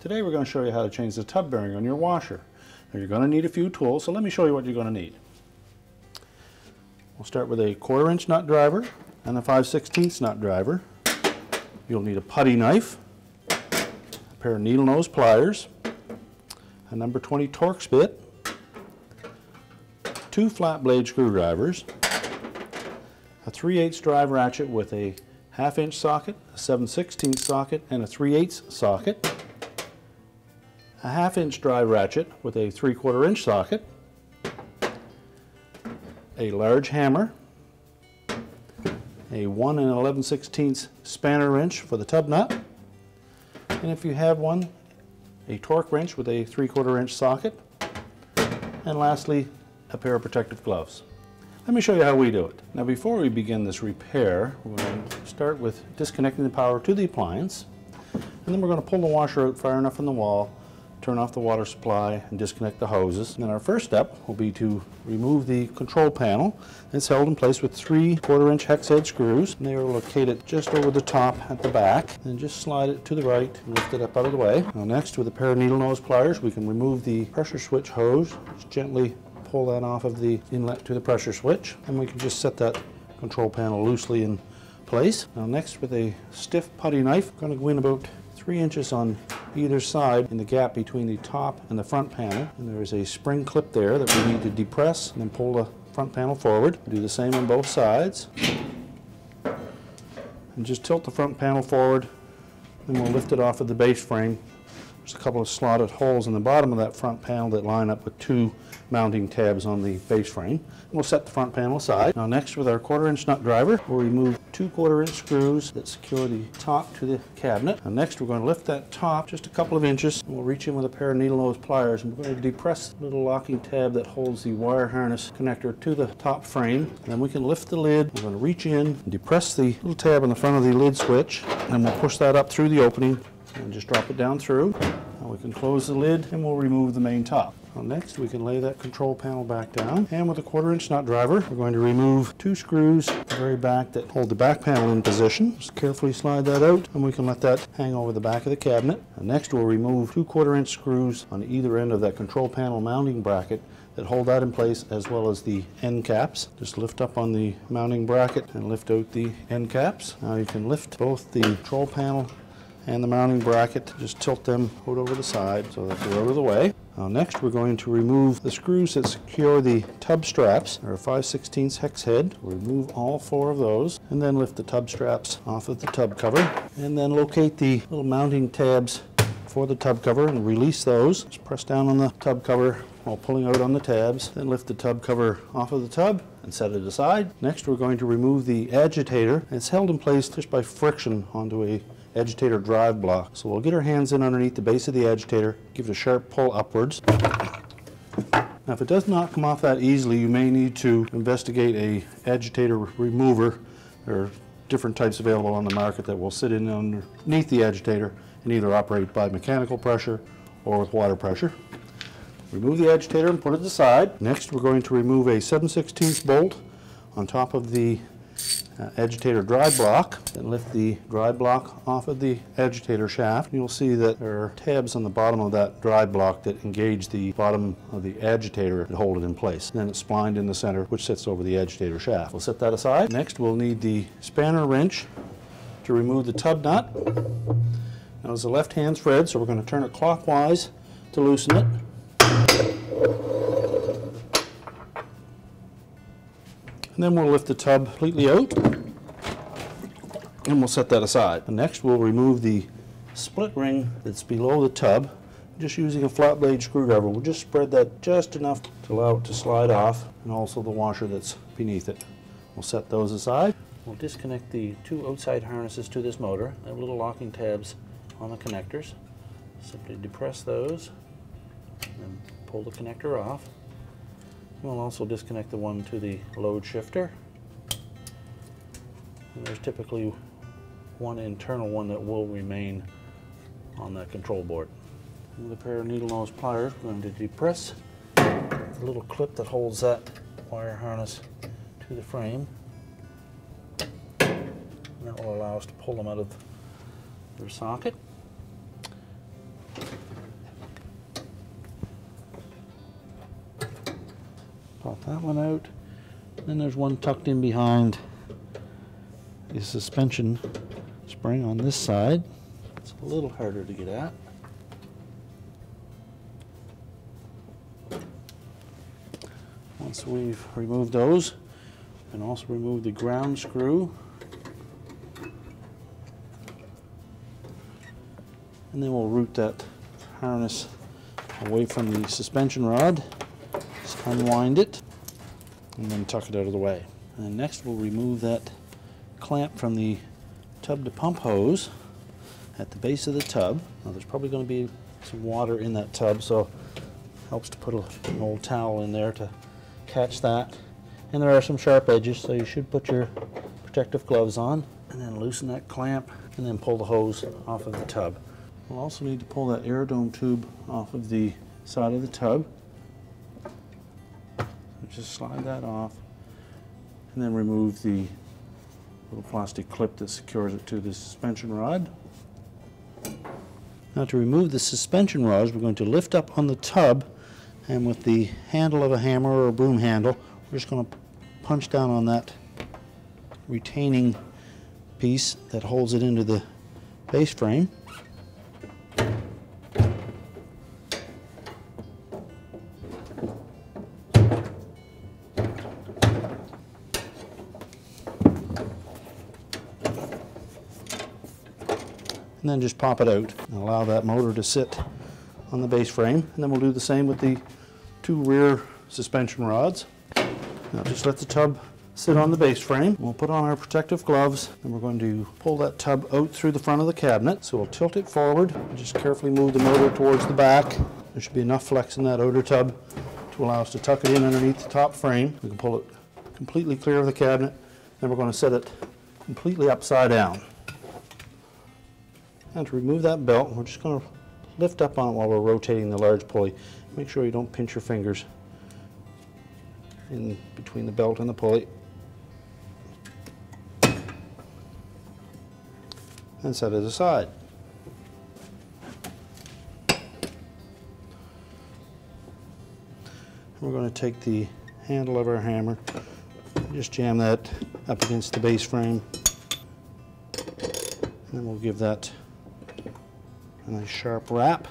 Today we're going to show you how to change the tub bearing on your washer. Now you're going to need a few tools, so let me show you what you're going to need. We'll start with a 1/4 inch nut driver and a 5/16 nut driver. You'll need a putty knife, a pair of needle nose pliers, a number 20 Torx bit, 2 flat blade screwdrivers, a 3/8 drive ratchet with a 1/2 inch socket, a 7/16 socket, and a 3/8 socket, a 1/2 inch drive ratchet with a 3/4 inch socket, a large hammer, a 1 11/16 spanner wrench for the tub nut, and if you have one, a torque wrench with a 3/4 inch socket, and lastly, a pair of protective gloves. Let me show you how we do it. Now before we begin this repair, we're going to start with disconnecting the power to the appliance, and then we're going to pull the washer out far enough from the wall, turn off the water supply, and disconnect the hoses. And then our first step will be to remove the control panel. It's held in place with 3/4 inch hex head screws, and they are located just over the top at the back. And just slide it to the right and lift it up out of the way. Now next, with a pair of needle nose pliers, we can remove the pressure switch hose. Just gently pull that off of the inlet to the pressure switch, and we can just set that control panel loosely in place. Now next, with a stiff putty knife, I'm going to go in about 3 inches on either side in the gap between the top and the front panel, and there is a spring clip there that we need to depress and then pull the front panel forward. Do the same on both sides, and just tilt the front panel forward, and we'll lift it off of the base frame. There's a couple of slotted holes in the bottom of that front panel that line up with 2 mounting tabs on the base frame. And we'll set the front panel aside. Now next, with our 1/4 inch nut driver, we'll remove 2 1/4 inch screws that secure the top to the cabinet. And next, we're going to lift that top just a couple of inches, and we'll reach in with a pair of needle nose pliers, and we're going to depress the little locking tab that holds the wire harness connector to the top frame. And then we can lift the lid. We're going to reach in and depress the little tab on the front of the lid switch, and we'll push that up through the opening and just drop it down through. Now we can close the lid, and we'll remove the main top. Now next, we can lay that control panel back down, and with a 1/4 inch nut driver, we're going to remove 2 screws at the very back that hold the back panel in position. Just carefully slide that out, and we can let that hang over the back of the cabinet. And next, we'll remove 2 1/4 inch screws on either end of that control panel mounting bracket that hold that in place, as well as the end caps. Just lift up on the mounting bracket and lift out the end caps. Now you can lift both the control panel and the mounting bracket. Just tilt them out over the side so that they're out of the way. Now next, we're going to remove the screws that secure the tub straps. They're a 5/16 hex head. We'll remove all 4 of those, and then lift the tub straps off of the tub cover, and then locate the little mounting tabs for the tub cover and release those. Just press down on the tub cover while pulling out on the tabs, then lift the tub cover off of the tub and set it aside. Next, we're going to remove the agitator. It's held in place just by friction onto a agitator drive block. So we'll get our hands in underneath the base of the agitator, give it a sharp pull upwards. Now if it does not come off that easily, you may need to investigate a agitator remover. There are different types available on the market that will sit in underneath the agitator and either operate by mechanical pressure or with water pressure. Remove the agitator and put it aside. Next, we're going to remove a 7/16 bolt on top of the agitator drive block, and lift the drive block off of the agitator shaft. You'll see that there are tabs on the bottom of that drive block that engage the bottom of the agitator and hold it in place. Then it's splined in the center, which sits over the agitator shaft. We'll set that aside. Next, we'll need the spanner wrench to remove the tub nut. Now it's a left-hand thread, so we're going to turn it clockwise to loosen it. And then we'll lift the tub completely out, and we'll set that aside. And next, we'll remove the split ring that's below the tub. Just using a flat blade screwdriver, we'll just spread that just enough to allow it to slide off, and also the washer that's beneath it. We'll set those aside. We'll disconnect the 2 outside harnesses to this motor. They have little locking tabs on the connectors. Simply depress those and pull the connector off. We'll also disconnect the one to the load shifter. And there's typically one internal one that will remain on that control board. With a pair of needle nose pliers, we're going to depress the little clip that holds that wire harness to the frame. And that will allow us to pull them out of their socket. that one out. Then there's one tucked in behind the suspension spring on this side. It's a little harder to get at. Once we've removed those, we can also remove the ground screw. And then we'll route that harness away from the suspension rod. Just unwind it and then tuck it out of the way. And then next we'll remove that clamp from the tub to pump hose at the base of the tub. Now there's probably going to be some water in that tub, so it helps to put an old towel in there to catch that. And there are some sharp edges, so you should put your protective gloves on. And then loosen that clamp and then pull the hose off of the tub. We'll also need to pull that aerodome tube off of the side of the tub. So just slide that off and then remove the little plastic clip that secures it to the suspension rod. Now to remove the suspension rods, we're going to lift up on the tub, and with the handle of a hammer or a broom handle, we're just going to punch down on that retaining piece that holds it into the base frame. And then just pop it out and allow that motor to sit on the base frame. And then we'll do the same with the two rear suspension rods. Now just let the tub sit on the base frame. We'll put on our protective gloves and we're going to pull that tub out through the front of the cabinet. So we'll tilt it forward and just carefully move the motor towards the back. There should be enough flex in that outer tub to allow us to tuck it in underneath the top frame. We can pull it completely clear of the cabinet. Then we're going to set it completely upside down. And to remove that belt, we're just going to lift up on it while we're rotating the large pulley. Make sure you don't pinch your fingers in between the belt and the pulley. And set it aside. We're going to take the handle of our hammer, just jam that up against the base frame, and then we'll give that a nice sharp wrap.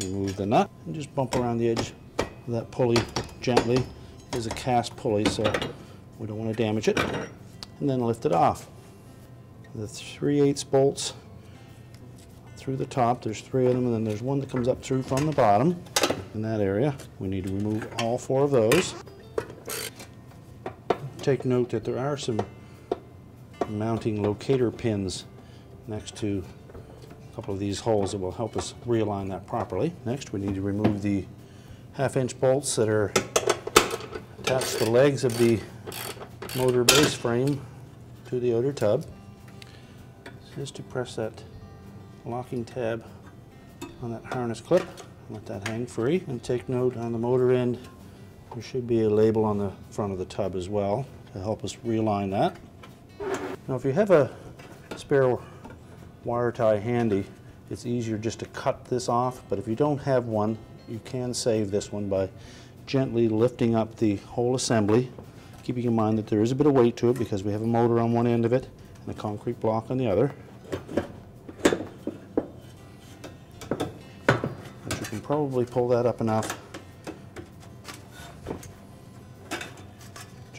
Remove the nut and just bump around the edge of that pulley gently. It is a cast pulley, so we don't want to damage it. And then lift it off. The 3/8 bolts through the top, there's 3 of them, and then there's one that comes up through from the bottom. In that area, we need to remove all 4 of those. Take note that there are some mounting locator pins next to a couple of these holes that will help us realign that properly. Next, we need to remove the 1/2-inch bolts that are attached to the legs of the motor base frame to the outer tub. Just to press that locking tab on that harness clip, let that hang free, and take note on the motor end there should be a label on the front of the tub as well to help us realign that. Now if you have a spare wire tie handy, it's easier just to cut this off, but if you don't have one, you can save this one by gently lifting up the whole assembly, keeping in mind that there is a bit of weight to it because we have a motor on one end of it and a concrete block on the other. But you can probably pull that up enough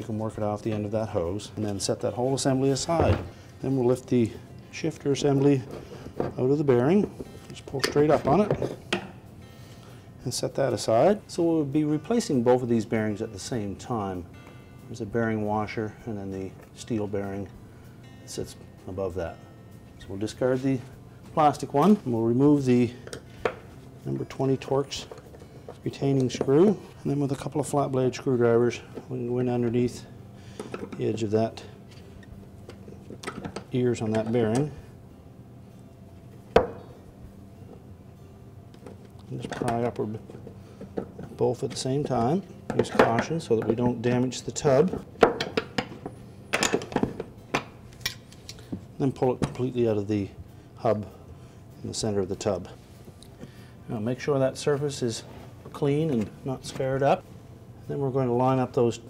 you can work it off the end of that hose, and then set that whole assembly aside. Then we'll lift the shifter assembly out of the bearing, just pull straight up on it and set that aside. So we'll be replacing both of these bearings at the same time. There's a bearing washer and then the steel bearing that sits above that. So we'll discard the plastic one and we'll remove the number 20 Torx retaining screw, and then with a couple of flat blade screwdrivers we can go in underneath the edge of that ears on that bearing and just pry upward both at the same time. Use caution so that we don't damage the tub. Then pull it completely out of the hub in the center of the tub. Now make sure that surface is clean and not scarred up. Then we're going to line up those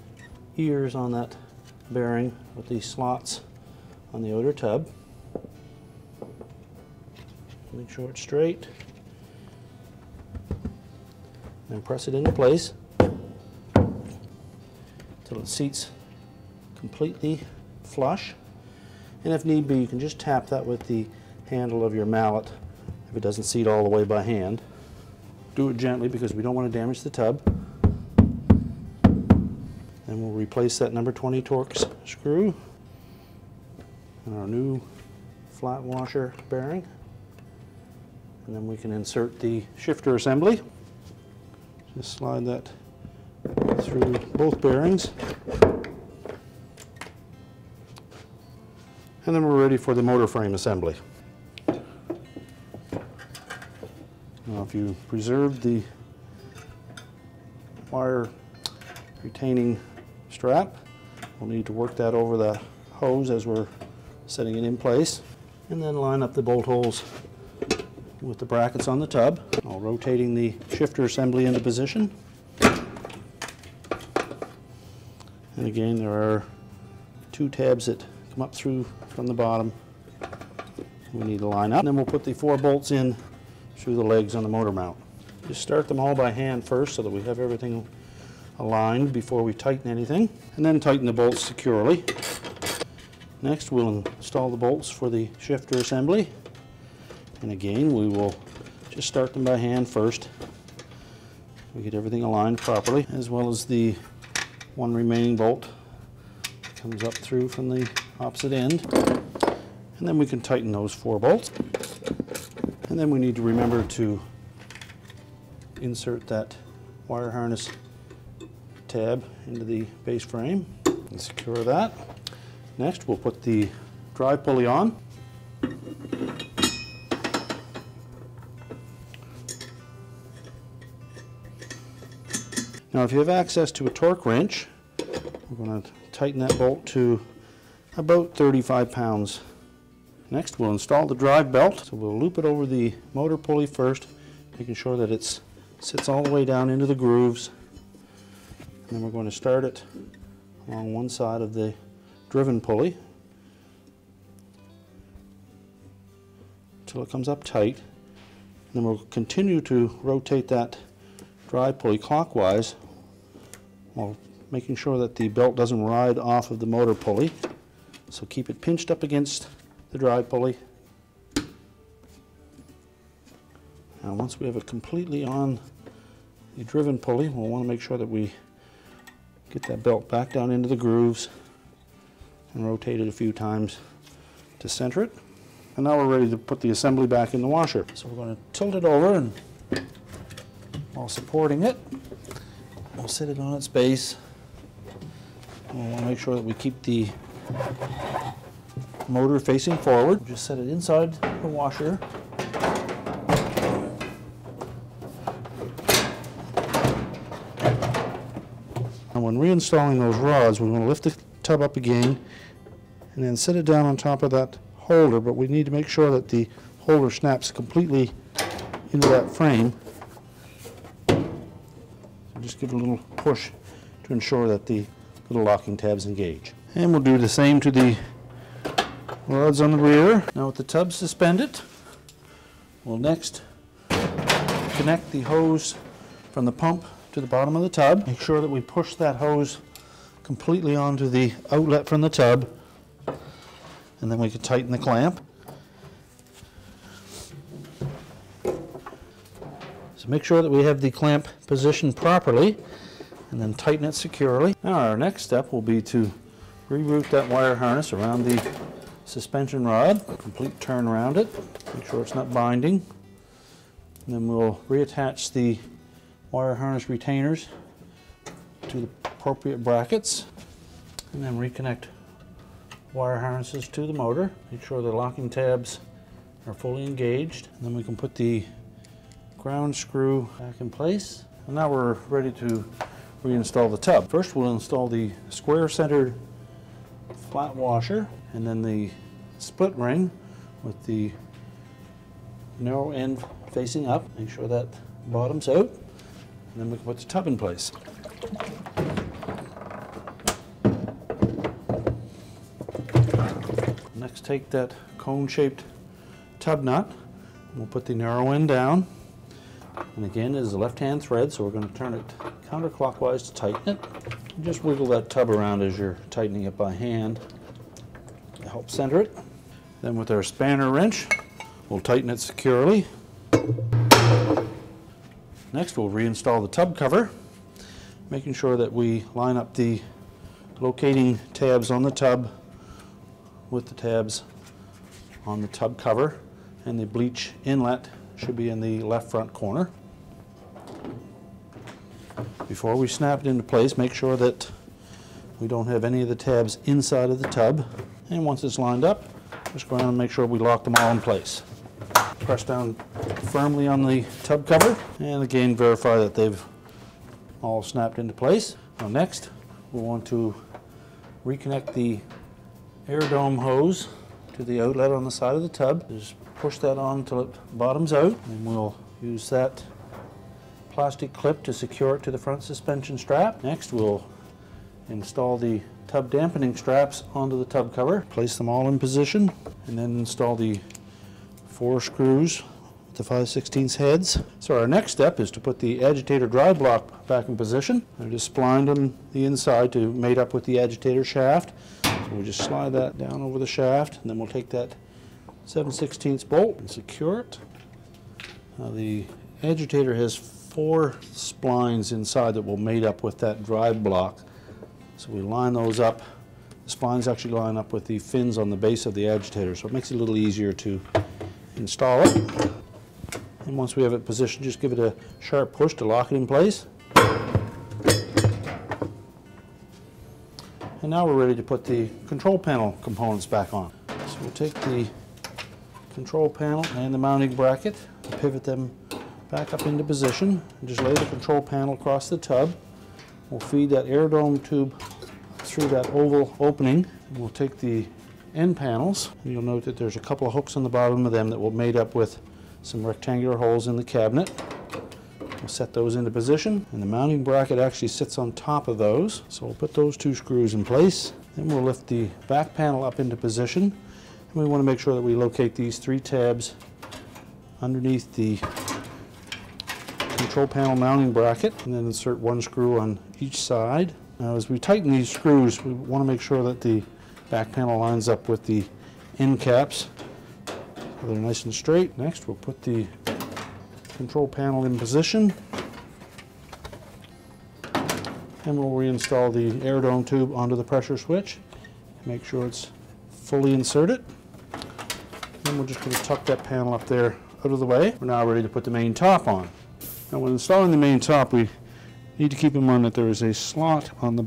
ears on that bearing with these slots on the outer tub. Make sure it's straight. Then press it into place until it seats completely flush. And if need be, you can just tap that with the handle of your mallet if it doesn't seat all the way by hand. Do it gently because we don't want to damage the tub. Then we'll replace that number 20 Torx screw and our new flat washer bearing. And then we can insert the shifter assembly. Just slide that through both bearings. And then we're ready for the motor frame assembly. Now if you preserved the wire retaining strap, we'll need to work that over the hose as we're setting it in place. And then line up the bolt holes with the brackets on the tub, while rotating the shifter assembly into position. And again, there are 2 tabs that come up through from the bottom. We need to line up. And then we'll put the 4 bolts in through the legs on the motor mount. Just start them all by hand first so that we have everything aligned before we tighten anything. And then tighten the bolts securely. Next, we'll install the bolts for the shifter assembly. And again, we will just start them by hand first. We get everything aligned properly, as well as the 1 remaining bolt comes up through from the opposite end. And then we can tighten those 4 bolts. And then we need to remember to insert that wire harness tab into the base frame and secure that. Next, we'll put the drive pulley on. Now if you have access to a torque wrench, we're going to tighten that bolt to about 35 pounds. Next we'll install the drive belt. So we'll loop it over the motor pulley first, making sure that it sits all the way down into the grooves. And then we're going to start it along one side of the driven pulley until it comes up tight. And then we'll continue to rotate that drive pulley clockwise while making sure that the belt doesn't ride off of the motor pulley. So keep it pinched up against the drive pulley. Now once we have it completely on the driven pulley, we'll want to make sure that we get that belt back down into the grooves and rotate it a few times to center it. And now we're ready to put the assembly back in the washer. So we're going to tilt it over, and while supporting it, we'll sit it on its base. And we'll want to make sure that we keep the motor facing forward. We'll just set it inside the washer. And when reinstalling those rods, we want to lift the tub up again and then set it down on top of that holder, but we need to make sure that the holder snaps completely into that frame. So just give it a little push to ensure that the little locking tabs engage. And we'll do the same to the rods on the rear. Now with the tub suspended, we'll next connect the hose from the pump to the bottom of the tub. Make sure that we push that hose completely onto the outlet from the tub, and then we can tighten the clamp. So make sure that we have the clamp positioned properly and then tighten it securely. Now our next step will be to reroute that wire harness around the suspension rod, complete turn around it, make sure it's not binding. And then we'll reattach the wire harness retainers to the appropriate brackets, and then reconnect wire harnesses to the motor. Make sure the locking tabs are fully engaged, and then we can put the ground screw back in place. And now we're ready to reinstall the tub. First we'll install the square-centered flat washer, and then the split ring with the narrow end facing up. Make sure that bottom's out, and then we can put the tub in place. Next, take that cone-shaped tub nut. We'll put the narrow end down. And again, it is a left-hand thread, so we're going to turn it counterclockwise to tighten it. And just wiggle that tub around as you're tightening it by hand to help center it. Then with our spanner wrench, we'll tighten it securely. Next, we'll reinstall the tub cover, making sure that we line up the locating tabs on the tub with the tabs on the tub cover, and the bleach inlet should be in the left front corner. Before we snap it into place, make sure that we don't have any of the tabs inside of the tub. And once it's lined up, just go around and make sure we lock them all in place. Press down firmly on the tub cover, and again verify that they've all snapped into place. Now next, we'll want to reconnect the air dome hose to the outlet on the side of the tub. Just push that on until it bottoms out, and we'll use that plastic clip to secure it to the front suspension strap. Next, we'll install the tub dampening straps onto the tub cover, place them all in position, and then install the 4 screws with the 5/16 heads. So our next step is to put the agitator drive block back in position. They're just splined on the inside to mate up with the agitator shaft. So we'll just slide that down over the shaft, and then we'll take that 7/16 bolt and secure it. Now the agitator has 4 splines inside that will mate up with that drive block. So we line those up. The splines actually line up with the fins on the base of the agitator, so it makes it a little easier to install it. And once we have it positioned, just give it a sharp push to lock it in place. And now we're ready to put the control panel components back on. So we'll take the control panel and the mounting bracket, pivot them back up into position, and just lay the control panel across the tub. We'll feed that air dome tube through that oval opening. We'll take the end panels, and you'll note that there's a couple of hooks on the bottom of them that will mate up with some rectangular holes in the cabinet. We'll set those into position, and the mounting bracket actually sits on top of those. So we'll put those 2 screws in place. Then we'll lift the back panel up into position, and we want to make sure that we locate these 3 tabs underneath the control panel mounting bracket, and then insert 1 screw on each side. Now as we tighten these screws, we want to make sure that the back panel lines up with the end caps so they're nice and straight. Next, we'll put the control panel in position, and we'll reinstall the air dome tube onto the pressure switch. Make sure it's fully inserted. Then we're just going to tuck that panel up there out of the way. We're now ready to put the main top on. Now when installing the main top, we need to keep in mind that there is a slot on the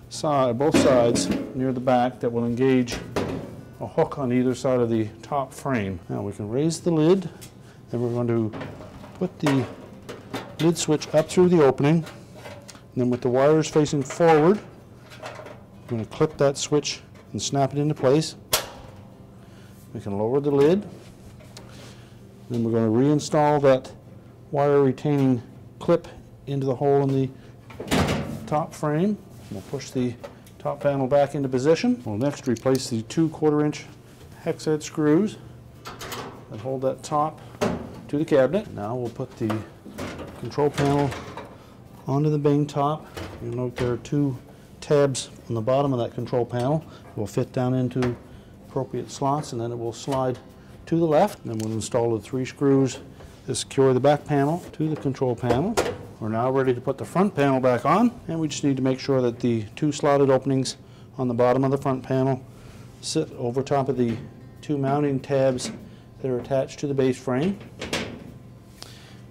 side, both sides near the back, that will engage a hook on either side of the top frame. Now we can raise the lid, then we're going to put the lid switch up through the opening, and then with the wires facing forward, we're going to clip that switch and snap it into place. We can lower the lid, then we're going to reinstall that wire retaining clip into the hole in the top frame. We'll push the top panel back into position. We'll next replace the 2 1/4-inch hex head screws that hold that top to the cabinet. Now we'll put the control panel onto the main top. You'll note there are 2 tabs on the bottom of that control panel. It will fit down into appropriate slots, and then it will slide to the left. And then we'll install the 3 screws to secure the back panel to the control panel. We're now ready to put the front panel back on, and we just need to make sure that the 2 slotted openings on the bottom of the front panel sit over top of the 2 mounting tabs that are attached to the base frame.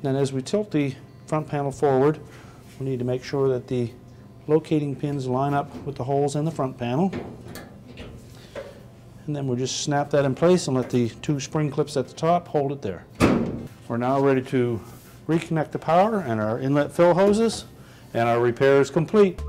Then as we tilt the front panel forward, we need to make sure that the locating pins line up with the holes in the front panel. And then we'll just snap that in place and let the 2 spring clips at the top hold it there. We're now ready to reconnect the power and our inlet fill hoses, and our repair is complete.